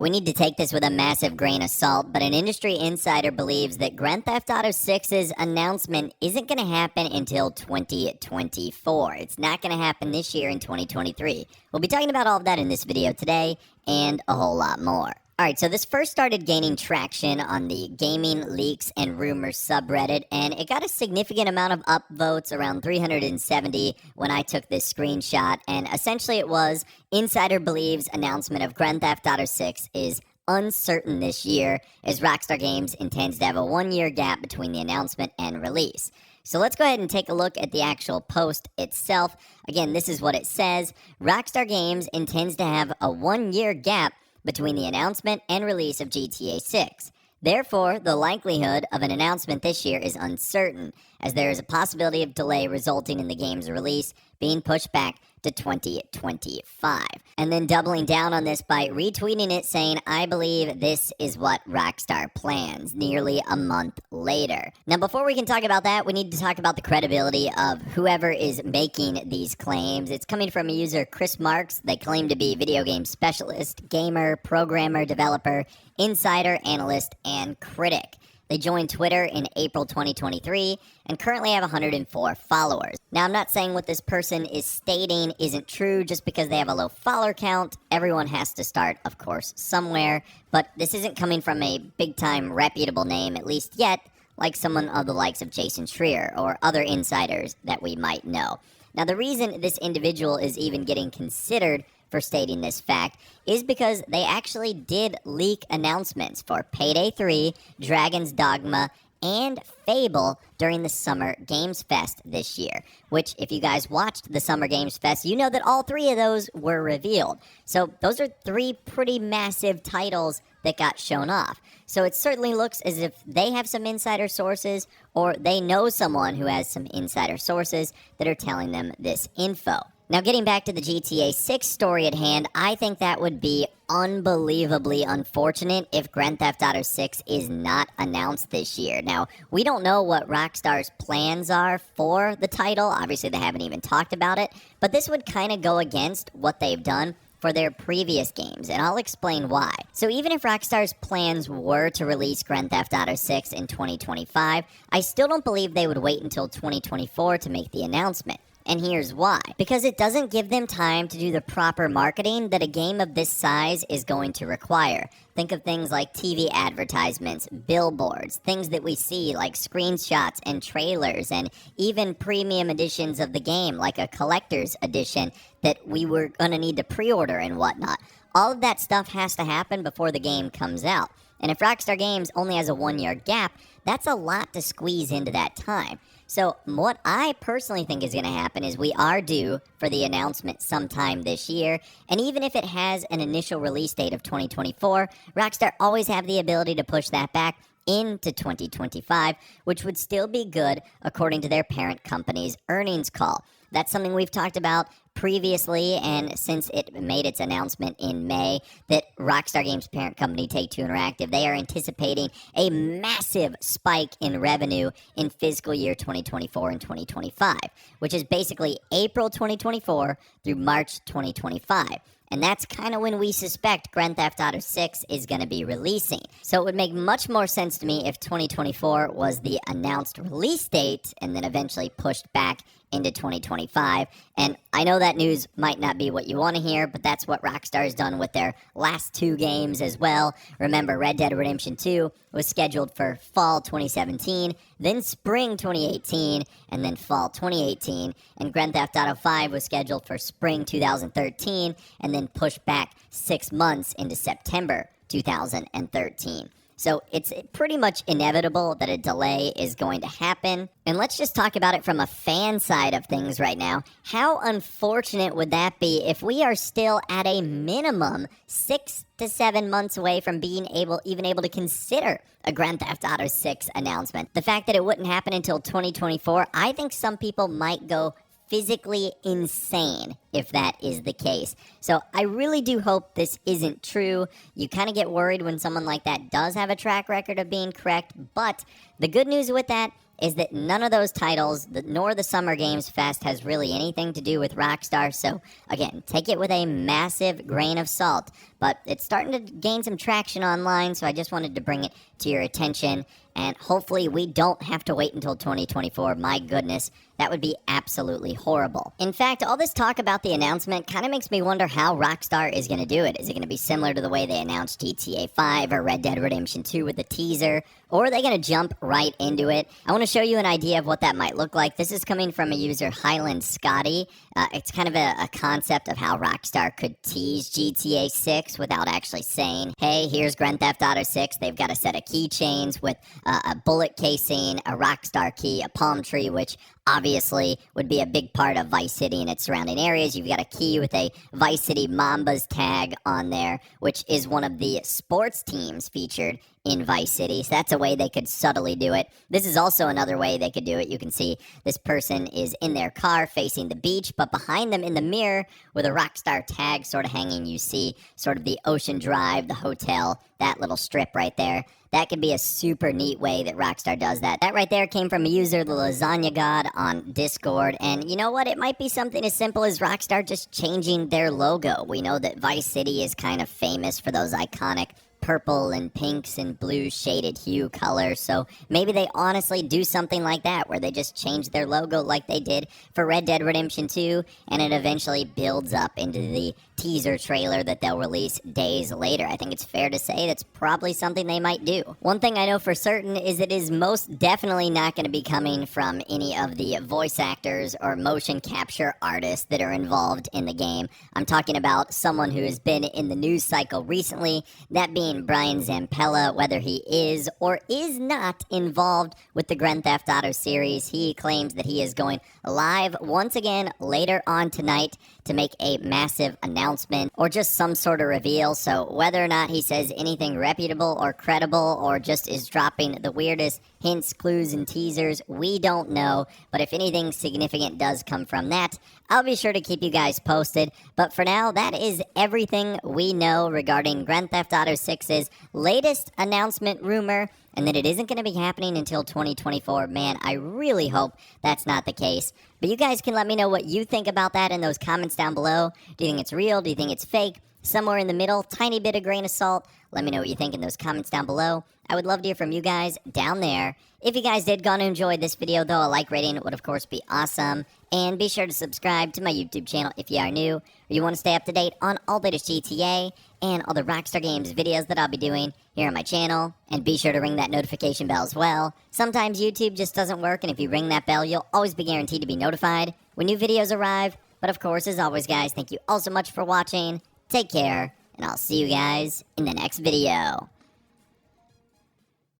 We need to take this with a massive grain of salt, but an industry insider believes that Grand Theft Auto 6's announcement isn't going to happen until 2024. It's not going to happen this year in 2023. We'll be talking about all of that in this video today and a whole lot more. Alright, so this first started gaining traction on the Gaming Leaks and Rumors subreddit, and it got a significant amount of upvotes, around 370, when I took this screenshot, and essentially it was, Insider believes announcement of Grand Theft Auto 6 is uncertain this year, as Rockstar Games intends to have a one-year gap between the announcement and release. So let's go ahead and take a look at the actual post itself. Again, this is what it says. Rockstar Games intends to have a one-year gap between the announcement and release of GTA 6. Therefore, the likelihood of an announcement this year is uncertain, as there is a possibility of delay resulting in the game's release being pushed back to 2025. And then doubling down on this by retweeting it saying, I believe this is what Rockstar plans, nearly a month later. Now, before we can talk about that, we need to talk about the credibility of whoever is making these claims. It's coming from a user, Chris Marks. They claim to be video game specialist, gamer, programmer, developer, insider, analyst, and critic. They joined Twitter in April 2023 and currently have 104 followers. Now, I'm not saying what this person is stating isn't true just because they have a low follower count. Everyone has to start, of course, somewhere. But this isn't coming from a big-time reputable name, at least yet, like someone of the likes of Jason Schreier or other insiders that we might know. Now, the reason this individual is even getting considered for stating this fact is because they actually did leak announcements for Payday 3, Dragon's Dogma, and Fable during the Summer Games Fest this year, which, if you guys watched the Summer Games Fest, you know that all three of those were revealed. So those are three pretty massive titles that got shown off. So it certainly looks as if they have some insider sources, or they know someone who has some insider sources that are telling them this info. Now, getting back to the GTA 6 story at hand, I think that would be unbelievably unfortunate if Grand Theft Auto 6 is not announced this year. Now, we don't know what Rockstar's plans are for the title. Obviously, they haven't even talked about it. But this would kind of go against what they've done for their previous games, and I'll explain why. So even if Rockstar's plans were to release Grand Theft Auto 6 in 2025, I still don't believe they would wait until 2024 to make the announcement. And here's why. Because it doesn't give them time to do the proper marketing that a game of this size is going to require. Think of things like TV advertisements, billboards, things that we see like screenshots and trailers, and even premium editions of the game like a collector's edition that we were going to need to pre-order and whatnot. All of that stuff has to happen before the game comes out. And if Rockstar Games only has a one-year gap, that's a lot to squeeze into that time. So what I personally think is going to happen is we are due for the announcement sometime this year. And even if it has an initial release date of 2024, Rockstar always have the ability to push that back into 2025, which would still be good according to their parent company's earnings call. That's something we've talked about previously, and since it made its announcement in May that Rockstar Games' parent company, Take-Two Interactive, they are anticipating a massive spike in revenue in fiscal year 2024 and 2025, which is basically April 2024 through March 2025. And that's kind of when we suspect Grand Theft Auto 6 is going to be releasing. So it would make much more sense to me if 2024 was the announced release date and then eventually pushed back into 2025. And I know that news might not be what you want to hear, but that's what Rockstar has done with their last two games as well. Remember, Red Dead Redemption 2 was scheduled for fall 2017, then spring 2018, and then fall 2018. And Grand Theft Auto 5 was scheduled for spring 2013, and then pushed back 6 months into September 2013. So it's pretty much inevitable that a delay is going to happen. And let's just talk about it from a fan side of things right now. How unfortunate would that be if we are still at a minimum 6 to 7 months away from being able to consider a Grand Theft Auto 6 announcement? The fact that it wouldn't happen until 2024, I think some people might go physically insane if that is the case. So I really do hope this isn't true. You kind of get worried when someone like that does have a track record of being correct, but the good news with that is that none of those titles, nor the Summer Games Fest, has really anything to do with Rockstar. So, again, take it with a massive grain of salt. but it's starting to gain some traction online, so I just wanted to bring it to your attention. And hopefully we don't have to wait until 2024. My goodness, that would be absolutely horrible. In fact, all this talk about the announcement kind of makes me wonder how Rockstar is going to do it. Is it going to be similar to the way they announced GTA 5 or Red Dead Redemption 2 with the teaser? Or are they going to jump right into it? I want to show you an idea of what that might look like. This is coming from a user, Highland Scotty. It's kind of a concept of how Rockstar could tease GTA 6 without actually saying, hey, here's Grand Theft Auto 6. They've got a set of keychains with a bullet casing, a Rockstar key, a palm tree, which obviously would be a big part of Vice City and its surrounding areas. You've got a key with a Vice City Mambas tag on there, which is one of the sports teams featured in Vice City. So that's a way they could subtly do it. This is also another way they could do it. You can see this person is in their car facing the beach, but behind them in the mirror with a Rockstar tag sort of hanging, you see sort of the Ocean Drive, the hotel, that little strip right there. That could be a super neat way that Rockstar does that. That right there came from a user, the Lasagna God, on Discord. And you know what? It might be something as simple as Rockstar just changing their logo. We know that Vice City is kind of famous for those iconic purple and pinks and blue shaded hue colors. So maybe they honestly do something like that where they just change their logo like they did for Red Dead Redemption 2, and it eventually builds up into the teaser trailer that they'll release days later. I think it's fair to say that's probably something they might do. One thing I know for certain is it is most definitely not going to be coming from any of the voice actors or motion capture artists that are involved in the game. I'm talking about someone who has been in the news cycle recently, that being Brian Zampella. Whether he is or is not involved with the Grand Theft Auto series, he claims that he is going live once again later on tonight to make a massive announcement or just some sort of reveal. So whether or not he says anything reputable or credible or just is dropping the weirdest hints, clues, and teasers, we don't know. But if anything significant does come from that, I'll be sure to keep you guys posted. But for now, that is everything we know regarding Grand Theft Auto 6's latest announcement rumor, and that it isn't going to be happening until 2024. Man, I really hope that's not the case. But you guys can let me know what you think about that in those comments down below. Do you think it's real? Do you think it's fake? Somewhere in the middle, tiny bit of grain of salt. Let me know what you think in those comments down below. I would love to hear from you guys down there. If you guys did gonna enjoy this video, though, a like rating would of course be awesome. And be sure to subscribe to my YouTube channel if you are new, or you want to stay up to date on all the latest GTA and all the Rockstar Games videos that I'll be doing here on my channel. And be sure to ring that notification bell as well. Sometimes YouTube just doesn't work, and if you ring that bell, you'll always be guaranteed to be notified when new videos arrive. But of course, as always, guys, thank you all so much for watching. Take care, and I'll see you guys in the next video.